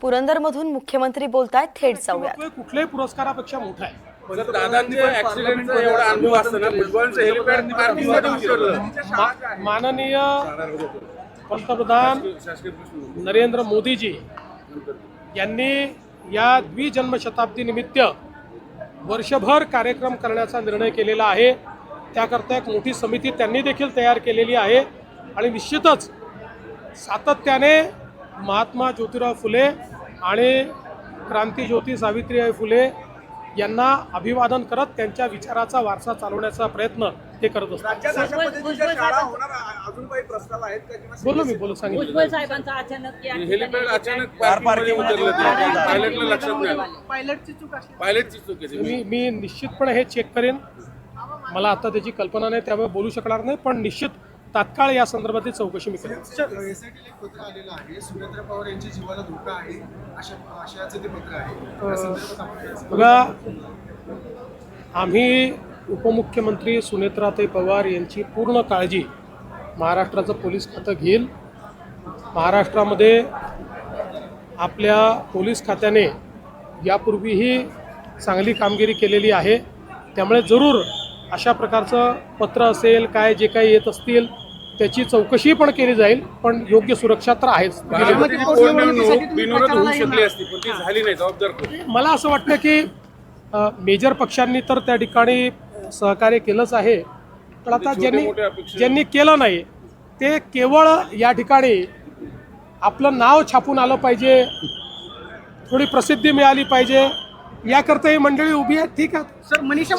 पुरंदरमधून मुख्यमंत्री बोलतायत, थेट जाऊयात. कुठल्याही पुरस्कारापेक्षा मोठा आहे. माननीय पंतप्रधान नरेंद्र मोदीजी यांनी या द्विजन्मशताब्दी निमित्त वर्षभर कार्यक्रम करण्याचा निर्णय केलेला आहे. त्याकरता एक मोठी समिती त्यांनी देखील तयार केलेली आहे आणि निश्चितच सातत्याने महात्मा ज्योतिराव फुले आणि क्रांतिज्योती सावित्रीबाई फुले यांना अभिवादन करत त्यांच्या विचाराचा वारसा चालवण्याचा प्रयत्न ते करत असतात. बोलू सांगितलं. भुजबळ साहेबांचा अचानक पायलटची चूक आहे. मी निश्चितपणे हे चेक करेन. मला आता त्याची कल्पना नाही, त्यामुळे बोलू शकणार नाही, पण निश्चित तात्काळ या संदर्भातील चौकशी मी करेन. पत्र आलेलं आहे, सुनेत्रा पवार यांच्या जीवाला धोका आहे अशाचं ते पत्र आहे. बघा, आम्ही उपमुख्यमंत्री सुनेत्राताई पवार यांची पूर्ण काळजी महाराष्ट्राचं पोलीस खातं घेईल. महाराष्ट्रामध्ये आपल्या पोलीस खात्याने यापूर्वीही चांगली कामगिरी केलेली आहे. त्यामुळे जरूर अशा प्रकारचं पत्र असेल, काय जे काही येत असतील त्याची चौकशी पण केली जाईल, पण योग्य सुरक्षा तर आहेच. मला असं वाटतं की मेजर पक्षांनी तर त्या ठिकाणी सहकार्य केलंच आहे, पण आता ज्यांनी केलं नाही ते केवळ या ठिकाणी आपलं नाव छापून आलं पाहिजे, थोडी प्रसिद्धी मिळाली पाहिजे, याकरता ही मंडळी उभी आहे. ठीक आहे. सर, मनीषा